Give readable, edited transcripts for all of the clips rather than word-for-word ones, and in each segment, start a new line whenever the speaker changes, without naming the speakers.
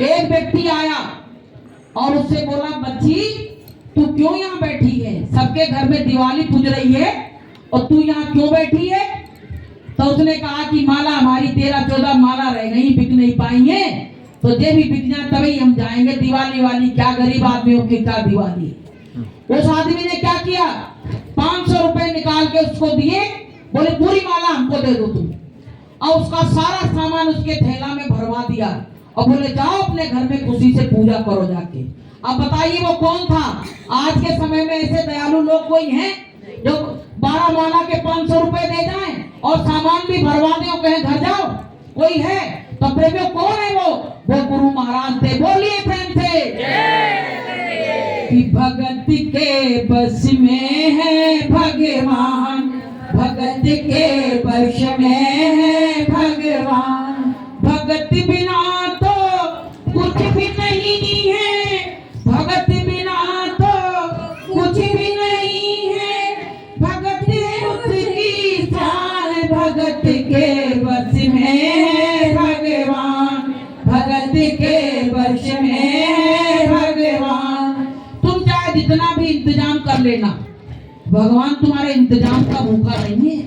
एक व्यक्ति आया और उससे बोला, बच्ची तू क्यों यहाँ बैठी है? सबके घर में दिवाली पूज रही है और तू यहाँ क्यों बैठी है? तो उसने कहा कि माला हमारी 13-14 माला रह गई, बिक नहीं पाई है, तो जे भी बिक जाए तभी हम जाएंगे दिवाली वाली, क्या गरीब आदमियों की क्या दिवाली। उस आदमी ने क्या किया, 500 रुपए निकाल के उसको दिए, बोले पूरी माला हमको दे दो तुम, और उसका सारा सामान उसके थैला में भरवा दिया और बोले जाओ अपने घर में खुशी से पूजा करो जाके। अब बताइए वो कौन था? आज के समय में ऐसे दयालु लोग कोई हैं जो 12 माला के 500 रुपए दे जाएं और सामान भी भरवा दें और कहें घर जाओ? कोई है? तो प्रेमियों कौन है वो गुरु महाराज थे। बोलिए प्रेम से कि भगत के बस में है भगवान, भगत के वश में है भगवान, भगत बिना तो कुछ भी नहीं है, भगत बिना तो कुछ भी नहीं है, भगत उसकी शान, भगत के वश में है भगवान, भगत के वश में है भगवान। तुम चाहे जितना भी इंतजाम कर लेना, भगवान तुम्हारे इंतजाम का भूखा नहीं है।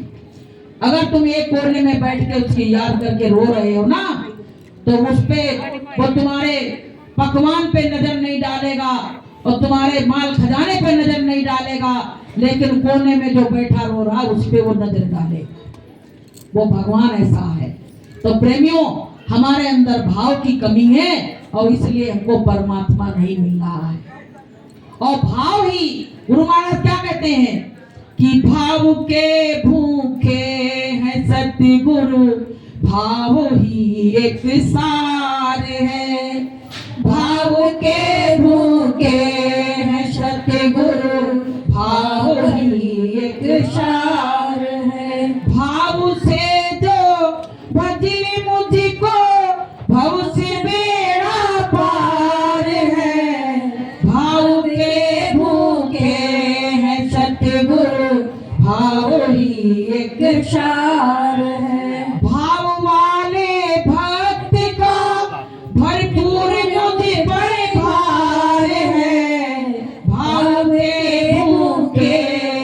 अगर तुम एक कोने में बैठ के उसकी याद करके रो रहे हो ना, तो उस पे वो तुम्हारे पकवान पे नजर नहीं डालेगा और तुम्हारे माल खजाने पे नजर नहीं डालेगा, लेकिन कोने में जो बैठा रो रहा उस पे वो नजर डालेगा। वो भगवान ऐसा है। तो प्रेमियों, हमारे अंदर भाव की कमी है और इसलिए हमको परमात्मा नहीं मिल रहा है। और भाव ही, गुरु महाराज क्या कहते हैं कि भाव के भूखे हैं सतगुरु, भाव ही एक सार है, भाव के भूखे हैं सतगुरु, भाव ही एक सार है, भाव से जो भजे मुझको भव से बेड़ा पार है, भाव के भूखे हैं सतगुरु, भाव ही एक सार है, भाव वाले भक्त का भरपूर मुझ पर भार है, भाव के भूखे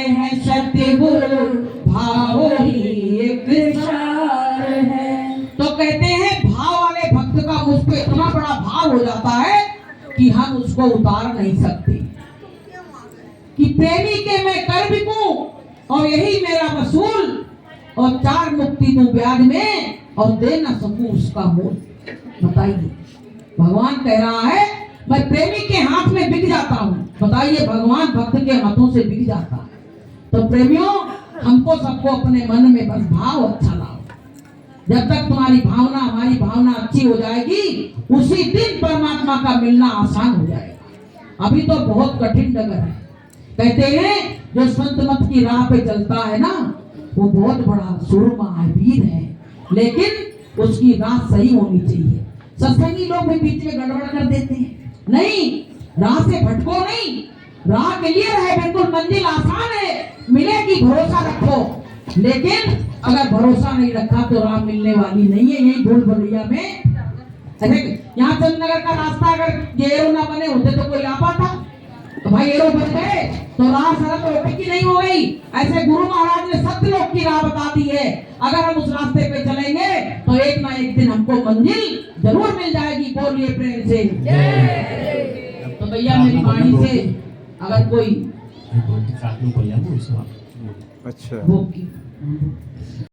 हैं सतगुरु, भाव ही एक सार है। तो कहते हैं भाव वाले भक्त का मुझ पे इतना बड़ा भाव हो जाता है कि हम उसको उतार नहीं सकते, कि प्रेमी के मैं कर बिकूं और यही मेरा वसूल, और 4 मुक्ति दूं ब्याज में और दे न सकूं उसका मोल। बताइए, भगवान कह रहा है मैं प्रेमी के हाथ में बिक जाता हूं। बताइए, भगवान भक्त के हाथों से बिक जाता है। तो प्रेमियों, हमको सबको अपने मन में बस भाव अच्छा लाओ। जब तक तुम्हारी भावना, हमारी भावना अच्छी हो जाएगी, उसी दिन परमात्मा का मिलना आसान हो जाएगा। अभी तो बहुत कठिन डगर है। कहते हैं जो संत मत की राह पे चलता है ना, वो बहुत बड़ा सूरमा है, वीर है, लेकिन उसकी राह सही होनी चाहिए। सत्संगी लोग भी बीच में गड़बड़ कर देते हैं। नहीं, राह से भटको नहीं, राह क्लियर है, बिल्कुल मंजिल आसान है, मिलेगी, भरोसा रखो। लेकिन अगर भरोसा नहीं रखा तो राह मिलने वाली नहीं है। यही भूल भुलैया में, यहाँ चंदनगर का रास्ता अगर एरो ना बने होते तो कोई आ पाता? तो भाई एरो बन गए तो राह सड़क रोटी की नहीं हो गई। ऐसे गुरु महाराज ने सत्य लोग की राह बता दी है। अगर हम उस रास्ते पे चलेंगे तो एक ना एक दिन हमको मंजिल जरूर मिल जाएगी। बोलिए प्रेम से। तो भैया मेरी वाणी से अगर कोई
अच्छा
वो